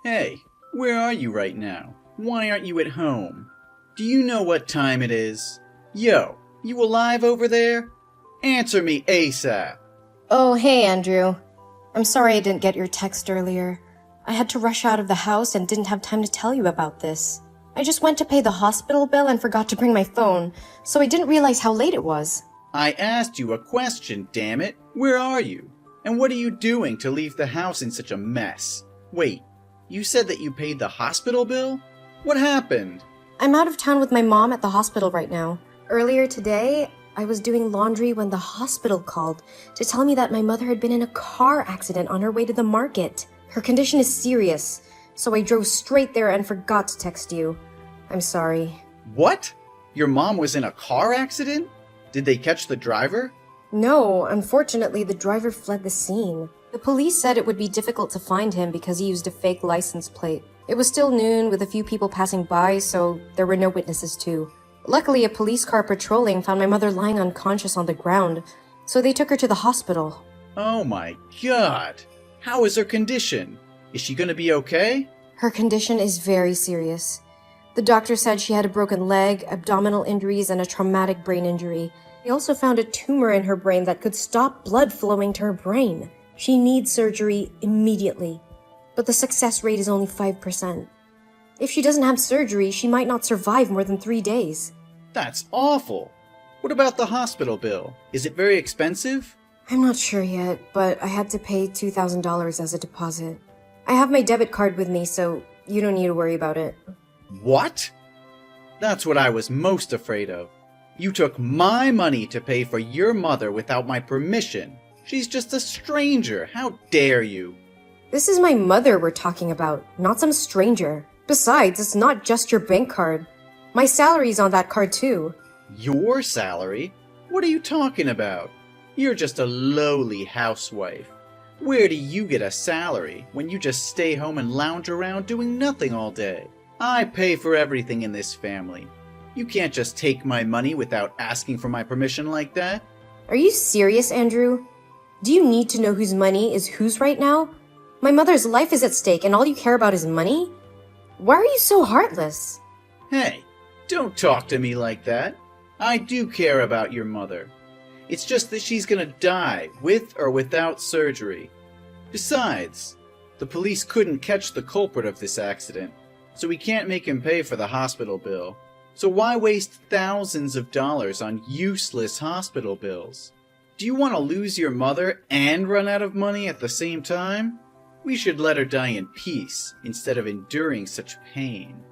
Hey, where are you right now? Why aren't you at home? Do you know what time it is? Yo, you alive over there? Answer me ASAP. Oh, hey, Andrew. I'm sorry I didn't get your text earlier. I had to rush out of the house and didn't have time to tell you about this. I just went to pay the hospital bill and forgot to bring my phone, so I didn't realize how late it was. I asked you a question, damn it. Where are you? And what are you doing to leave the house in such a mess? Wait, you said that you paid the hospital bill? What happened? I'm out of town with my mom at the hospital right now. Earlier today, I was doing laundry when the hospital called to tell me that my mother had been in a car accident on her way to the market. Her condition is serious, so I drove straight there and forgot to text you. I'm sorry. What? Your mom was in a car accident? Did they catch the driver? No, unfortunately, the driver fled the scene. The police said it would be difficult to find him because he used a fake license plate. It was still noon with a few people passing by, so there were no witnesses too. Luckily, a police car patrolling found my mother lying unconscious on the ground, so they took her to the hospital. Oh my god. How is her condition? Is she gonna be okay? Her condition is very serious. The doctor said she had a broken leg, abdominal injuries, and a traumatic brain injury. They also found a tumor in her brain that could stop blood flowing to her brain. She needs surgery immediately, but the success rate is only 5%. If she doesn't have surgery, she might not survive more than 3 days. That's awful. What about the hospital bill? Is it very expensive? I'm not sure yet, but I had to pay $2,000 as a deposit. I have my debit card with me, so you don't need to worry about it. What? That's what I was most afraid of. You took my money to pay for your mother without my permission. She's just a stranger. How dare you? This is my mother we're talking about, not some stranger. Besides, it's not just your bank card. My salary's on that card too. Your salary? What are you talking about? You're just a lowly housewife. Where do you get a salary when you just stay home and lounge around doing nothing all day? I pay for everything in this family. You can't just take my money without asking for my permission like that. Are you serious, Andrew? Do you need to know whose money is whose right now? My mother's life is at stake and all you care about is money? Why are you so heartless? Hey, don't talk to me like that. I do care about your mother. It's just that she's gonna die, with or without surgery. Besides, the police couldn't catch the culprit of this accident, so we can't make him pay for the hospital bill. So why waste thousands of dollars on useless hospital bills? Do you want to lose your mother and run out of money at the same time? We should let her die in peace, instead of enduring such pain.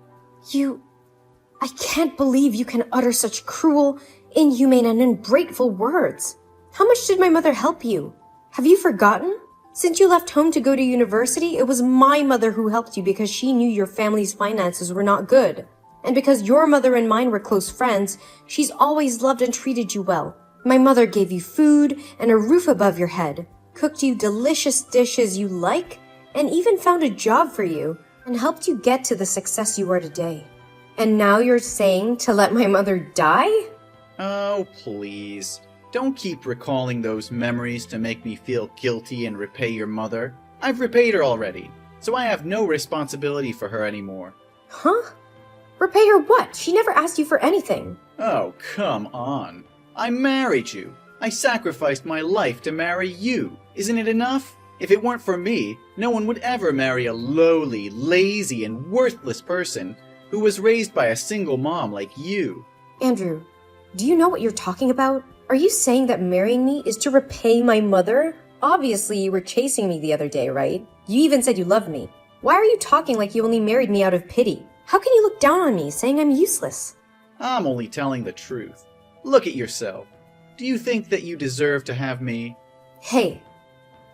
I can't believe you can utter such cruel, inhumane, and ungrateful words. How much did my mother help you? Have you forgotten? Since you left home to go to university, it was my mother who helped you because she knew your family's finances were not good. And because your mother and mine were close friends, she's always loved and treated you well. My mother gave you food and a roof above your head, cooked you delicious dishes you like, and even found a job for you, and helped you get to the success you are today. And now you're saying to let my mother die? Oh, please. Don't keep recalling those memories to make me feel guilty and repay your mother. I've repaid her already, so I have no responsibility for her anymore. Huh? Repay her what? She never asked you for anything. Oh, come on. I married you. I sacrificed my life to marry you. Isn't it enough? If it weren't for me, no one would ever marry a lowly, lazy, and worthless person who was raised by a single mom like you. Andrew, do you know what you're talking about? Are you saying that marrying me is to repay my mother? Obviously, you were chasing me the other day, right? You even said you loved me. Why are you talking like you only married me out of pity? How can you look down on me, saying I'm useless? I'm only telling the truth. Look at yourself. Do you think that you deserve to have me? Hey,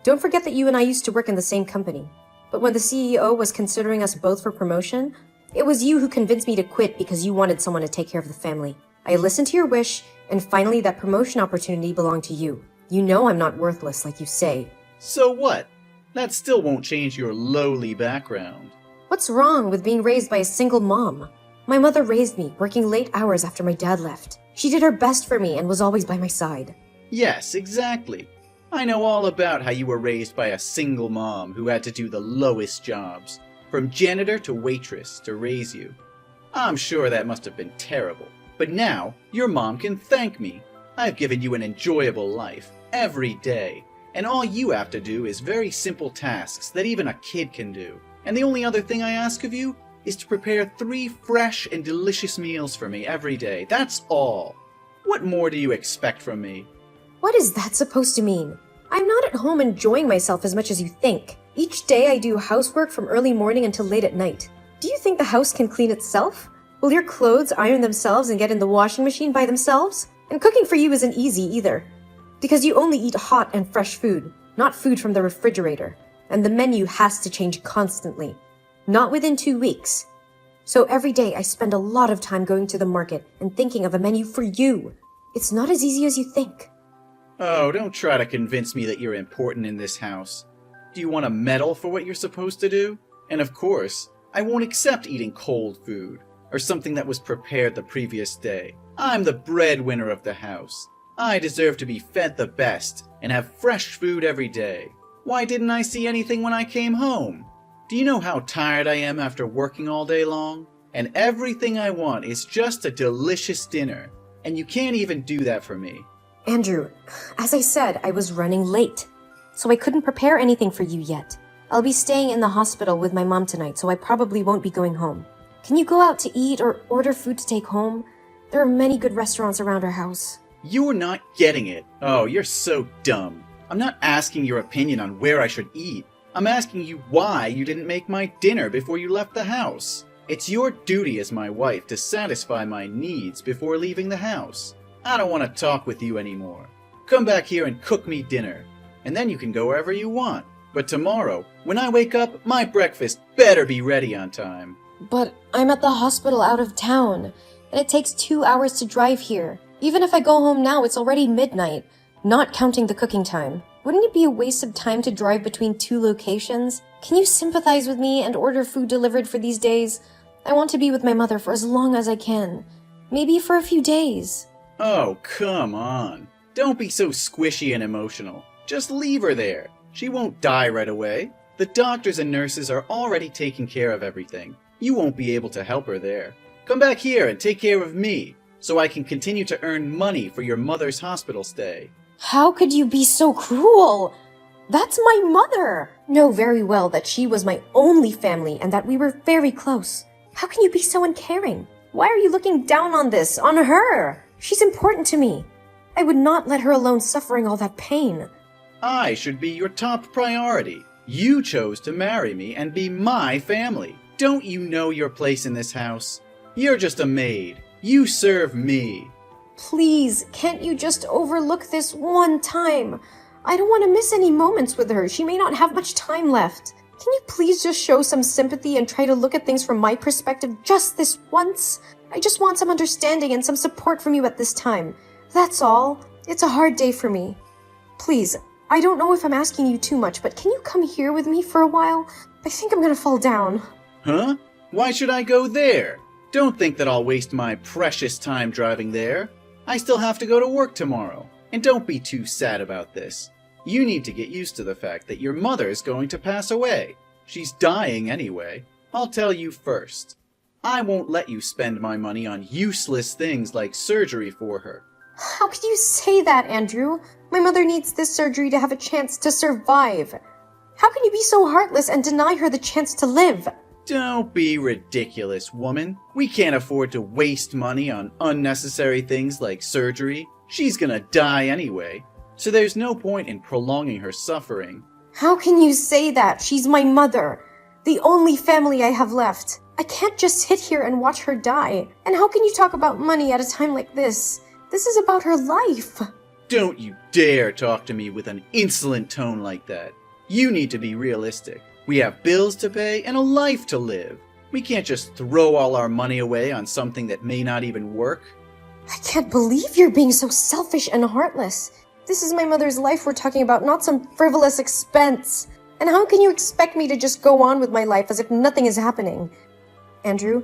don't forget that you and I used to work in the same company. But when the CEO was considering us both for promotion, it was you who convinced me to quit because you wanted someone to take care of the family. I listened to your wish, and finally that promotion opportunity belonged to you. You know I'm not worthless like you say. So what? That still won't change your lowly background. What's wrong with being raised by a single mom? My mother raised me, working late hours after my dad left. She did her best for me and was always by my side. Yes, exactly. I know all about how you were raised by a single mom who had to do the lowest jobs. from janitor to waitress, to raise you. I'm sure that must have been terrible. But now, your mom can thank me. I've given you an enjoyable life, every day. And all you have to do is very simple tasks that even a kid can do. And the only other thing I ask of you is to prepare 3 fresh and delicious meals for me every day. That's all. What more do you expect from me? What is that supposed to mean? I'm not at home enjoying myself as much as you think. Each day I do housework from early morning until late at night. Do you think the house can clean itself? Will your clothes iron themselves and get in the washing machine by themselves? And cooking for you isn't easy either. Because you only eat hot and fresh food, not food from the refrigerator. And the menu has to change constantly. Not within 2 weeks. So every day I spend a lot of time going to the market and thinking of a menu for you. It's not as easy as you think. Oh, don't try to convince me that you're important in this house. Do you want a medal for what you're supposed to do? And of course, I won't accept eating cold food, or something that was prepared the previous day. I'm the breadwinner of the house. I deserve to be fed the best, and have fresh food every day. Why didn't I see anything when I came home? Do you know how tired I am after working all day long? And everything I want is just a delicious dinner, and you can't even do that for me. Andrew, as I said, I was running late, so I couldn't prepare anything for you yet. I'll be staying in the hospital with my mom tonight, so I probably won't be going home. Can you go out to eat or order food to take home? There are many good restaurants around our house. You're not getting it. Oh, you're so dumb. I'm not asking your opinion on where I should eat. I'm asking you why you didn't make my dinner before you left the house. It's your duty as my wife to satisfy my needs before leaving the house. I don't want to talk with you anymore. Come back here and cook me dinner, and then you can go wherever you want. But tomorrow, when I wake up, my breakfast better be ready on time. But I'm at the hospital out of town, and it takes 2 hours to drive here. Even if I go home now, it's already midnight, not counting the cooking time. Wouldn't it be a waste of time to drive between 2 locations? Can you sympathize with me and order food delivered for these days? I want to be with my mother for as long as I can. Maybe for a few days. Oh, come on. Don't be so squishy and emotional. Just leave her there. She won't die right away. The doctors and nurses are already taking care of everything. You won't be able to help her there. Come back here and take care of me, so I can continue to earn money for your mother's hospital stay. How could you be so cruel? That's my mother! Know very well that she was my only family and that we were very close. How can you be so uncaring? Why are you looking down on this, on her? She's important to me. I would not let her alone suffering all that pain. I should be your top priority. You chose to marry me and be my family. Don't you know your place in this house? You're just a maid. You serve me. Please, can't you just overlook this one time? I don't want to miss any moments with her. She may not have much time left. Can you please just show some sympathy and try to look at things from my perspective just this once? I just want some understanding and some support from you at this time. That's all. It's a hard day for me. Please, I don't know if I'm asking you too much, but can you come here with me for a while? I think I'm gonna fall down. Huh? Why should I go there? Don't think that I'll waste my precious time driving there. I still have to go to work tomorrow. And don't be too sad about this. You need to get used to the fact that your mother's going to pass away. She's dying anyway. I'll tell you first. I won't let you spend my money on useless things like surgery for her. How could you say that, Andrew? My mother needs this surgery to have a chance to survive. How can you be so heartless and deny her the chance to live? Don't be ridiculous, woman. We can't afford to waste money on unnecessary things like surgery. She's gonna die anyway, so there's no point in prolonging her suffering. How can you say that? She's my mother, the only family I have left. I can't just sit here and watch her die. And how can you talk about money at a time like this? This is about her life. Don't you dare talk to me with an insolent tone like that. You need to be realistic. We have bills to pay and a life to live. We can't just throw all our money away on something that may not even work. I can't believe you're being so selfish and heartless. This is my mother's life we're talking about, not some frivolous expense. And how can you expect me to just go on with my life as if nothing is happening? Andrew,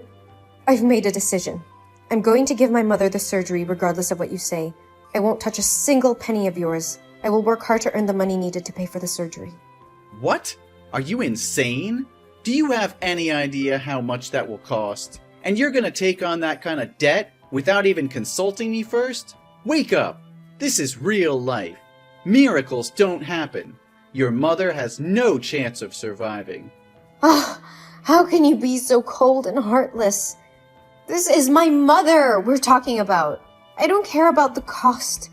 I've made a decision. I'm going to give my mother the surgery regardless of what you say. I won't touch a single penny of yours. I will work hard to earn the money needed to pay for the surgery. What? Are you insane? Do you have any idea how much that will cost? And you're gonna take on that kind of debt without even consulting me first? Wake up! This is real life. Miracles don't happen. Your mother has no chance of surviving. Ah, how can you be so cold and heartless? This is my mother we're talking about. I don't care about the cost.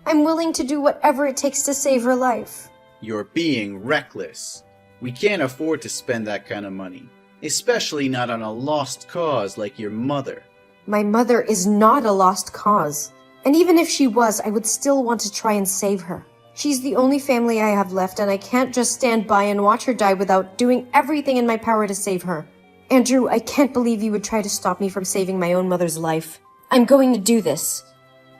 I'm willing to do whatever it takes to save her life. You're being reckless. We can't afford to spend that kind of money, especially not on a lost cause like your mother. My mother is not a lost cause. And even if she was, I would still want to try and save her. She's the only family I have left, and I can't just stand by and watch her die without doing everything in my power to save her. Andrew, I can't believe you would try to stop me from saving my own mother's life. I'm going to do this,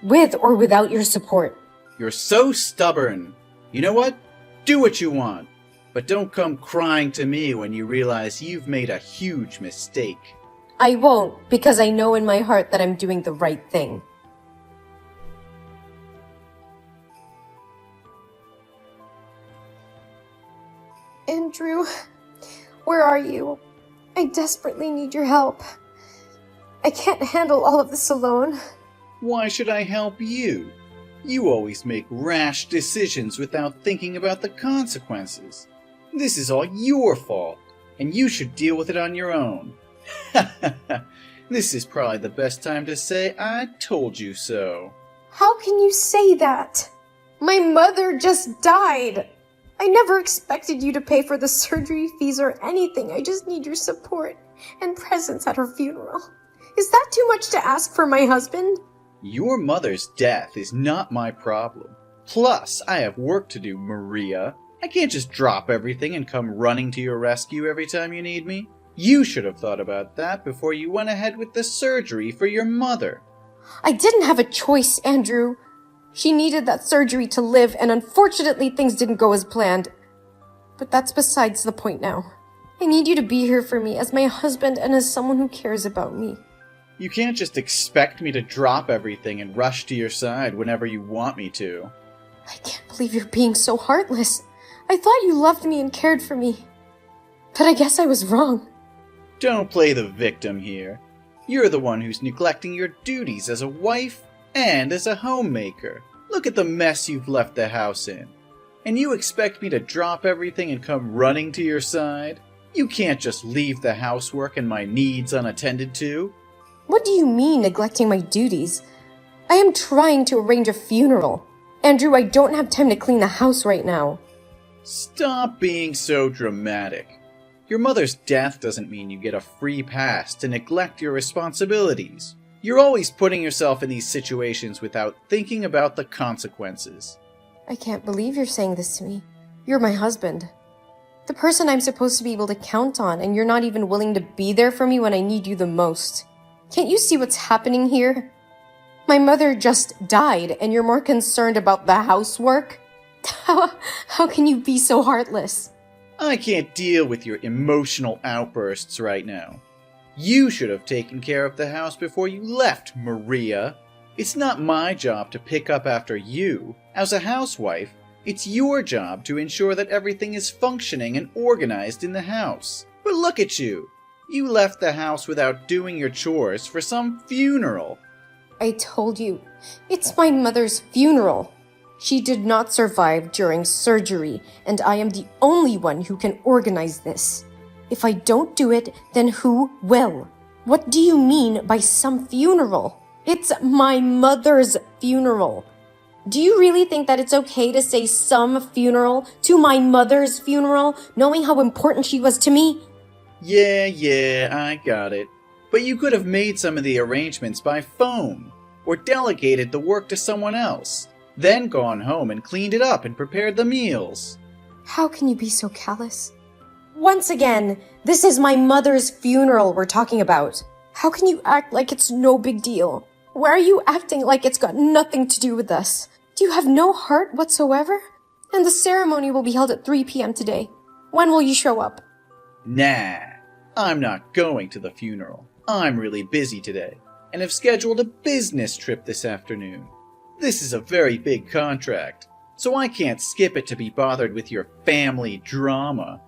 with or without your support. You're so stubborn. You know what? Do what you want. But don't come crying to me when you realize you've made a huge mistake. I won't, because I know in my heart that I'm doing the right thing. Andrew, where are you? I desperately need your help. I can't handle all of this alone. Why should I help you? You always make rash decisions without thinking about the consequences. This is all your fault, and you should deal with it on your own. This is probably the best time to say I told you so. How can you say that? My mother just died. I never expected you to pay for the surgery fees or anything. I just need your support and presence at her funeral. Is that too much to ask for my husband? Your mother's death is not my problem. Plus, I have work to do, Maria. I can't just drop everything and come running to your rescue every time you need me. You should have thought about that before you went ahead with the surgery for your mother. I didn't have a choice, Andrew. She needed that surgery to live, and unfortunately things didn't go as planned. But that's besides the point now. I need you to be here for me as my husband and as someone who cares about me. You can't just expect me to drop everything and rush to your side whenever you want me to. I can't believe you're being so heartless. I thought you loved me and cared for me. But I guess I was wrong. Don't play the victim here. You're the one who's neglecting your duties as a wife and as a homemaker. Look at the mess you've left the house in. And you expect me to drop everything and come running to your side? You can't just leave the housework and my needs unattended to. What do you mean, neglecting my duties? I am trying to arrange a funeral. Andrew, I don't have time to clean the house right now. Stop being so dramatic. Your mother's death doesn't mean you get a free pass to neglect your responsibilities. You're always putting yourself in these situations without thinking about the consequences. I can't believe you're saying this to me. You're my husband. The person I'm supposed to be able to count on, and you're not even willing to be there for me when I need you the most. Can't you see what's happening here? My mother just died, and you're more concerned about the housework? How can you be so heartless? I can't deal with your emotional outbursts right now. You should have taken care of the house before you left, Maria. It's not my job to pick up after you. As a housewife, it's your job to ensure that everything is functioning and organized in the house. But look at you. You left the house without doing your chores for some funeral. I told you, it's my mother's funeral. She did not survive during surgery, and I am the only one who can organize this. If I don't do it, then who will? What do you mean by some funeral? It's my mother's funeral. Do you really think that it's okay to say some funeral to my mother's funeral, knowing how important she was to me? Yeah, I got it. But you could have made some of the arrangements by phone, or delegated the work to someone else, then gone home and cleaned it up and prepared the meals. How can you be so callous? Once again, this is my mother's funeral we're talking about. How can you act like it's no big deal? Why are you acting like it's got nothing to do with us? Do you have no heart whatsoever? And the ceremony will be held at 3 p.m. today. When will you show up? Nah, I'm not going to the funeral. I'm really busy today, and have scheduled a business trip this afternoon. This is a very big contract, so I can't skip it to be bothered with your family drama.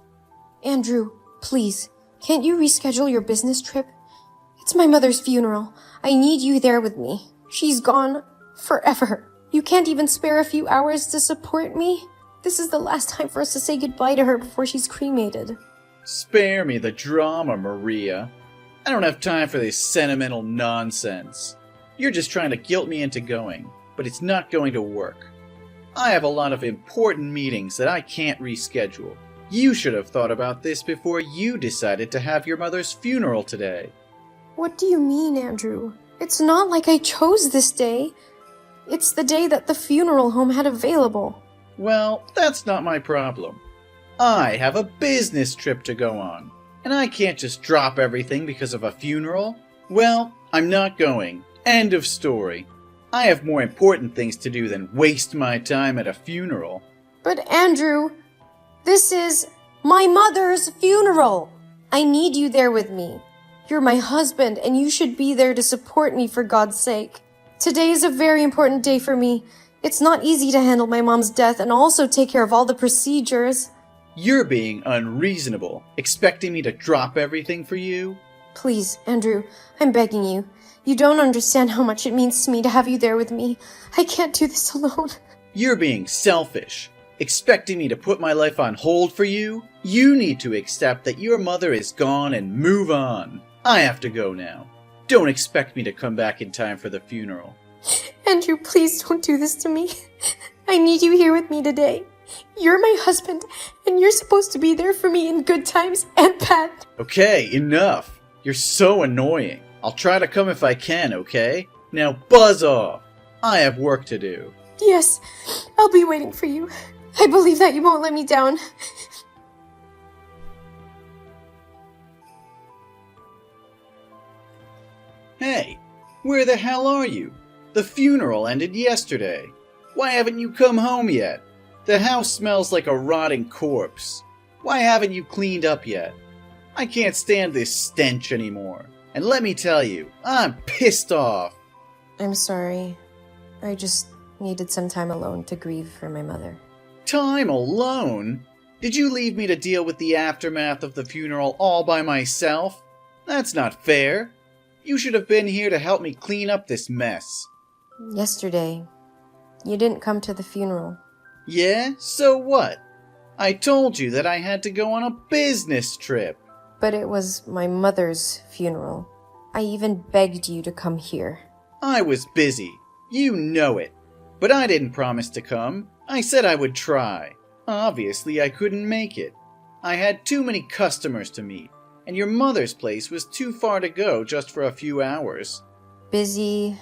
Andrew, Please, can't you reschedule your business trip? It's my mother's funeral. I need you there with me. She's gone forever. You can't even spare a few hours to support me? This is the last time for us to say goodbye to her before she's cremated. Spare me the drama, Maria. I don't have time for this sentimental nonsense. You're just trying to guilt me into going, but it's not going to work. I have a lot of important meetings that I can't reschedule. You should have thought about this before you decided to have your mother's funeral today. What do you mean, Andrew? It's not like I chose this day. It's the day that the funeral home had available. Well, that's not my problem. I have a business trip to go on, and I can't just drop everything because of a funeral. Well, I'm not going. End of story. I have more important things to do than waste my time at a funeral. But Andrew, this is my mother's funeral. I need you there with me. You're my husband, and you should be there to support me for God's sake. Today is a very important day for me. It's not easy to handle my mom's death and also take care of all the procedures. You're being unreasonable, expecting me to drop everything for you? Please, Andrew, I'm begging you. You don't understand how much it means to me to have you there with me. I can't do this alone. You're being selfish, expecting me to put my life on hold for you? You need to accept that your mother is gone and move on. I have to go now. Don't expect me to come back in time for the funeral. Andrew, please don't do this to me. I need you here with me today. You're my husband, and you're supposed to be there for me in good times and bad. Okay, enough. You're so annoying. I'll try to come if I can, okay? Now buzz off. I have work to do. Yes, I'll be waiting for you. I believe that you won't let me down. Hey, where the hell are you? The funeral ended yesterday. Why haven't you come home yet? The house smells like a rotting corpse. Why haven't you cleaned up yet? I can't stand this stench anymore. And let me tell you, I'm pissed off. I'm sorry. I just needed some time alone to grieve for my mother. Time alone? Did you leave me to deal with the aftermath of the funeral all by myself? That's not fair. You should have been here to help me clean up this mess. Yesterday, you didn't come to the funeral. Yeah? So what? I told you that I had to go on a business trip. But it was my mother's funeral. I even begged you to come here. I was busy. You know it. But I didn't promise to come. I said I would try. Obviously, I couldn't make it. I had too many customers to meet, and your mother's place was too far to go just for a few hours. Busy.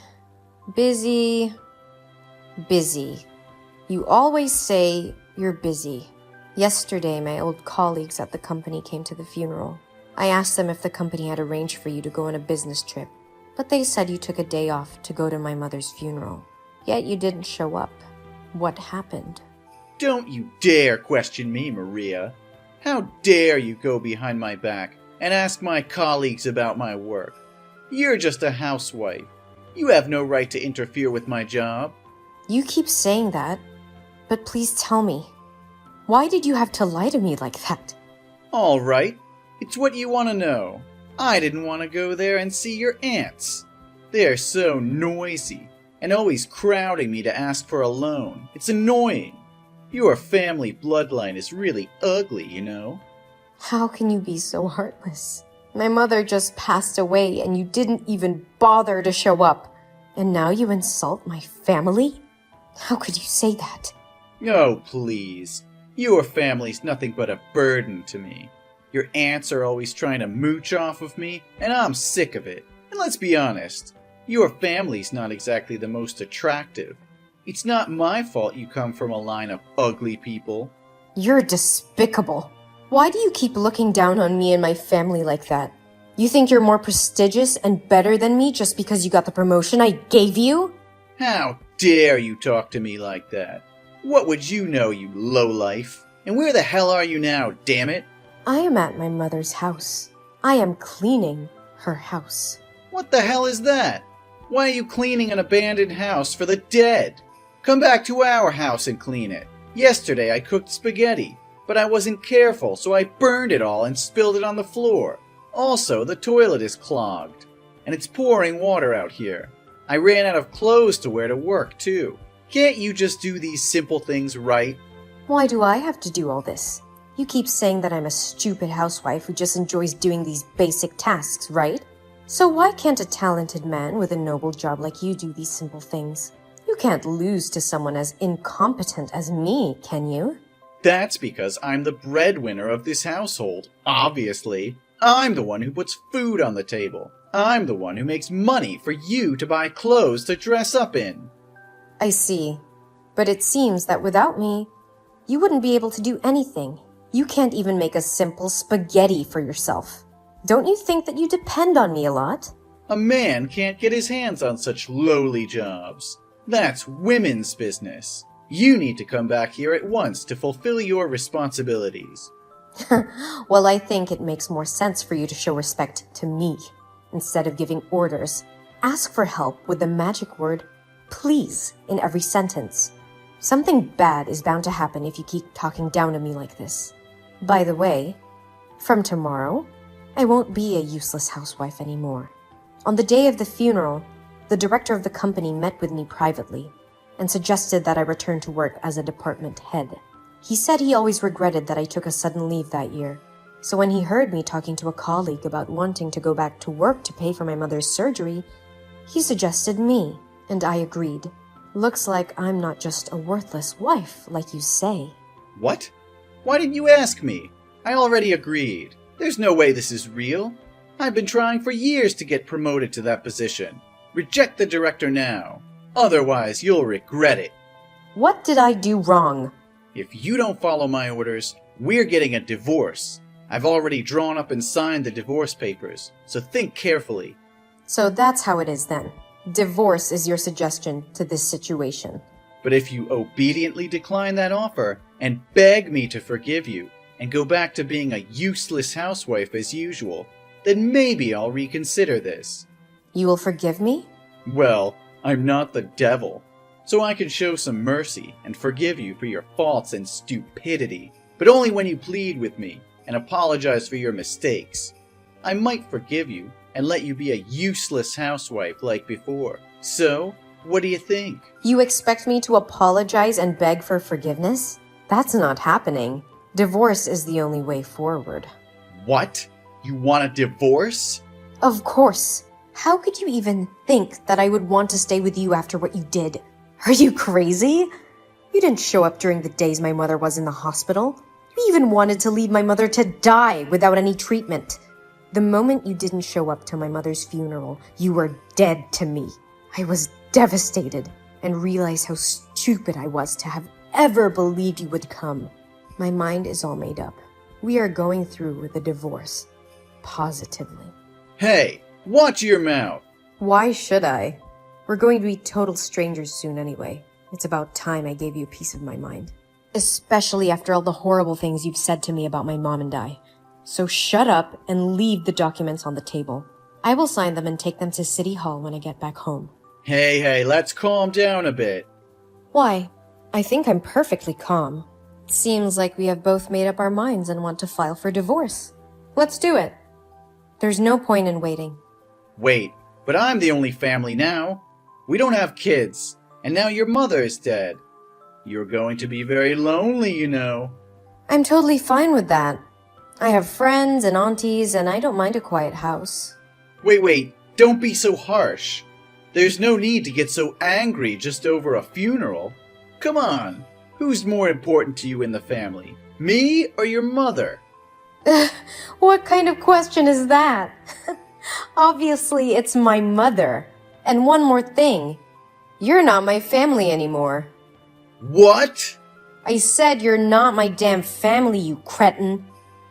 You always say you're busy. Yesterday, my old colleagues at the company came to the funeral. I asked them if the company had arranged for you to go on a business trip, but they said you took a day off to go to my mother's funeral. Yet you didn't show up. What happened? Don't you dare question me, Maria. How dare you go behind my back and ask my colleagues about my work? You're just a housewife. You have no right to interfere with my job. You keep saying that, but please tell me, why did you have to lie to me like that? All right. It's what you want to know. I didn't want to go there and see your aunts. They're so noisy and always crowding me to ask for a loan. It's annoying. Your family bloodline is really ugly, you know. How can you be so heartless? My mother just passed away and you didn't even bother to show up. And now you insult my family? How could you say that? Oh, please. Your family's nothing but a burden to me. Your aunts are always trying to mooch off of me, and I'm sick of it. And let's be honest, your family's not exactly the most attractive. It's not my fault you come from a line of ugly people. You're despicable. Why do you keep looking down on me and my family like that? You think you're more prestigious and better than me just because you got the promotion I gave you? How dare you talk to me like that? What would you know, you lowlife? And where the hell are you now, damn it? I am at my mother's house. I am cleaning her house. What the hell is that? Why are you cleaning an abandoned house for the dead? Come back to our house and clean it. Yesterday I cooked spaghetti. But I wasn't careful, so I burned it all and spilled it on the floor. Also, the toilet is clogged, and it's pouring water out here. I ran out of clothes to wear to work, too. Can't you just do these simple things right? Why do I have to do all this? You keep saying that I'm a stupid housewife who just enjoys doing these basic tasks, right? So why can't a talented man with a noble job like you do these simple things? You can't lose to someone as incompetent as me, can you? That's because I'm the breadwinner of this household, obviously. I'm the one who puts food on the table. I'm the one who makes money for you to buy clothes to dress up in. I see. But it seems that without me, you wouldn't be able to do anything. You can't even make a simple spaghetti for yourself. Don't you think that you depend on me a lot? A man can't get his hands on such lowly jobs. That's women's business. You need to come back here at once to fulfill your responsibilities. Well, I think it makes more sense for you to show respect to me. Instead of giving orders, ask for help with the magic word, please, in every sentence. Something bad is bound to happen if you keep talking down to me like this. By the way, from tomorrow, I won't be a useless housewife anymore. On the day of the funeral, the director of the company met with me privately and suggested that I return to work as a department head. He said he always regretted that I took a sudden leave that year. So when he heard me talking to a colleague about wanting to go back to work to pay for my mother's surgery, he suggested me, and I agreed. Looks like I'm not just a worthless wife, like you say. What? Why didn't you ask me? I already agreed. There's no way this is real. I've been trying for years to get promoted to that position. Reject the director now. Otherwise, you'll regret it. What did I do wrong? If you don't follow my orders, we're getting a divorce. I've already drawn up and signed the divorce papers, so think carefully. So that's how it is then. Divorce is your suggestion to this situation. But if you obediently decline that offer and beg me to forgive you and go back to being a useless housewife as usual, then maybe I'll reconsider this. You will forgive me? Well, I'm not the devil, so I can show some mercy and forgive you for your faults and stupidity, but only when you plead with me and apologize for your mistakes. I might forgive you and let you be a useless housewife like before. So, what do you think? You expect me to apologize and beg for forgiveness? That's not happening. Divorce is the only way forward. What? You want a divorce? Of course. How could you even think that I would want to stay with you after what you did? Are you crazy? You didn't show up during the days my mother was in the hospital. You even wanted to leave my mother to die without any treatment. The moment you didn't show up to my mother's funeral, you were dead to me. I was devastated and realized how stupid I was to have ever believed you would come. My mind is all made up. We are going through with a divorce. Positively. Hey, watch your mouth! Why should I? We're going to be total strangers soon anyway. It's about time I gave you a piece of my mind. Especially after all the horrible things you've said to me about my mom and I. So shut up and leave the documents on the table. I will sign them and take them to City Hall when I get back home. Hey, let's calm down a bit. Why? I think I'm perfectly calm. Seems like we have both made up our minds and want to file for divorce. Let's do it. There's no point in waiting. Wait, but I'm the only family now. We don't have kids, and now your mother is dead. You're going to be very lonely, you know. I'm totally fine with that. I have friends and aunties, and I don't mind a quiet house. Wait, don't be so harsh. There's no need to get so angry just over a funeral. Come on, who's more important to you in the family, me or your mother? What kind of question is that? Obviously, it's my mother. And one more thing. You're not my family anymore. What? I said you're not my damn family, you cretin.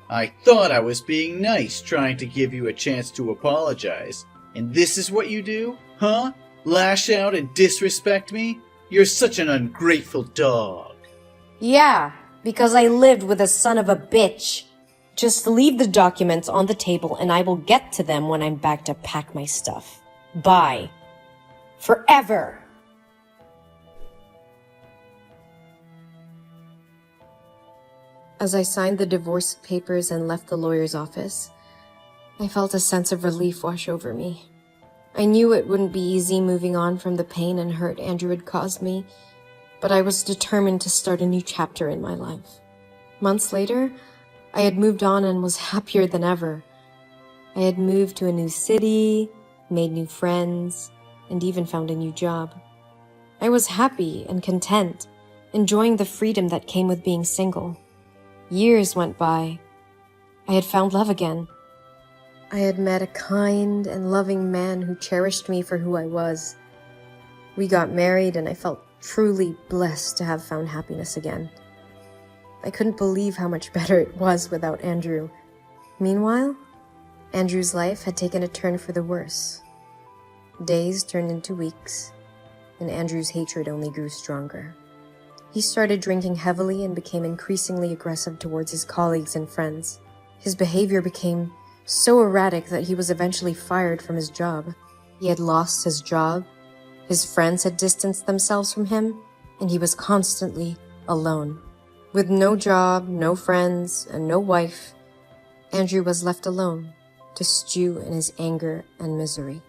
I thought I was being nice, trying to give you a chance to apologize. And this is what you do? Huh? Lash out and disrespect me? You're such an ungrateful dog. Yeah, because I lived with a son of a bitch. Just leave the documents on the table and I will get to them when I'm back to pack my stuff. Bye. Forever. As I signed the divorce papers and left the lawyer's office, I felt a sense of relief wash over me. I knew it wouldn't be easy moving on from the pain and hurt Andrew had caused me, but I was determined to start a new chapter in my life. Months later, I had moved on and was happier than ever. I had moved to a new city, made new friends, and even found a new job. I was happy and content, enjoying the freedom that came with being single. Years went by. I had found love again. I had met a kind and loving man who cherished me for who I was. We got married and I felt truly blessed to have found happiness again. I couldn't believe how much better it was without Andrew. Meanwhile, Andrew's life had taken a turn for the worse. Days turned into weeks, and Andrew's hatred only grew stronger. He started drinking heavily and became increasingly aggressive towards his colleagues and friends. His behavior became so erratic that he was eventually fired from his job. He had lost his job, his friends had distanced themselves from him, and he was constantly alone. With no job, no friends, and no wife, Andrew was left alone to stew in his anger and misery.